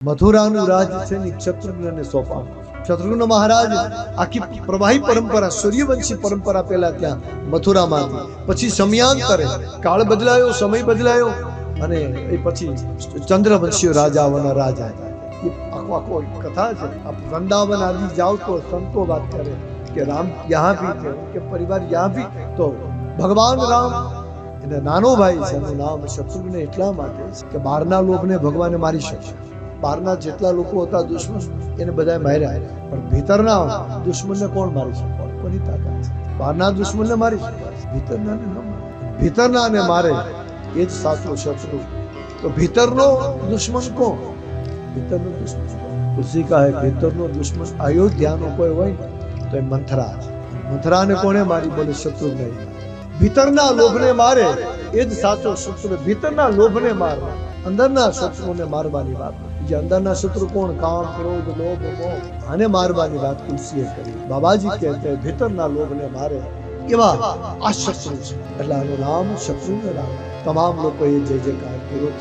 મથુરાનું રાજ છે ને શત્રુઘ્નને સોંપાયું. શત્રુઘ્ન મહારાજ આખી પ્રવાહી પરંપરા, સૂર્યવંશી પરંપરા પહેલા ત્યાં મથુરામાં હતી. પછી સમયાંતરે કાળ બદલાયો, સમય બદલાયો અને એ પછી ચંદ્રવંશીય રાજાઓના રાજા. એ આખો કથા છે. આપ વૃંદાવન આદि જાઓ તો સંતો વાત કરે કે રામ યહાં ભી થે, ઉનકે પરિવાર યહાં ભી. તો ભગવાન રામ એને નાનો ભાઈ છે, એનું નામ શત્રુઘ્ન એટલા માટે કે બહારના લોભને ભગવાને મારી શકે. બહારના જેટલા લોકો હતા દુશ્મન, એને બધા માર્યા, પણ ભીતરના દુશ્મનને કોણ મારી શકે? કોની તાકાત છે? બહારના દુશ્મનને મારી શકે, ભીતરનાને ન મારે. ભીતરનાને મારે એ જ સાચો શત્રુ. તો ભીતરનો દુશ્મન કોણ? ભીતરનો દુશ્મન ઉસી કા હે ભીતરનો દુશ્મન. અયોધ્યાનો કોઈ હોય ને તો એ મંથરા છે. મંથરાને કોણે મારી? બોલે શત્રુઘ્ન. ભીતરના લોભને મારે એ જ સાચો શત્રુ. ભીતરના લોભને મારવા, અંદરના શત્રુને મારવાની વાત. જે અંદરના શત્રુ કોણ? કામ, ક્રોધ, લોભ, મોહ. આને મારવાની વાત તુલસીએ કરી. બાબાજી કહેતે ભીતરના લોભને મારે એવા આ શત્રુ છે. એટલે આનું નામ શત્રુઘ્ન રામ. તમામ લોકોએ જય જયકાર કર્યો.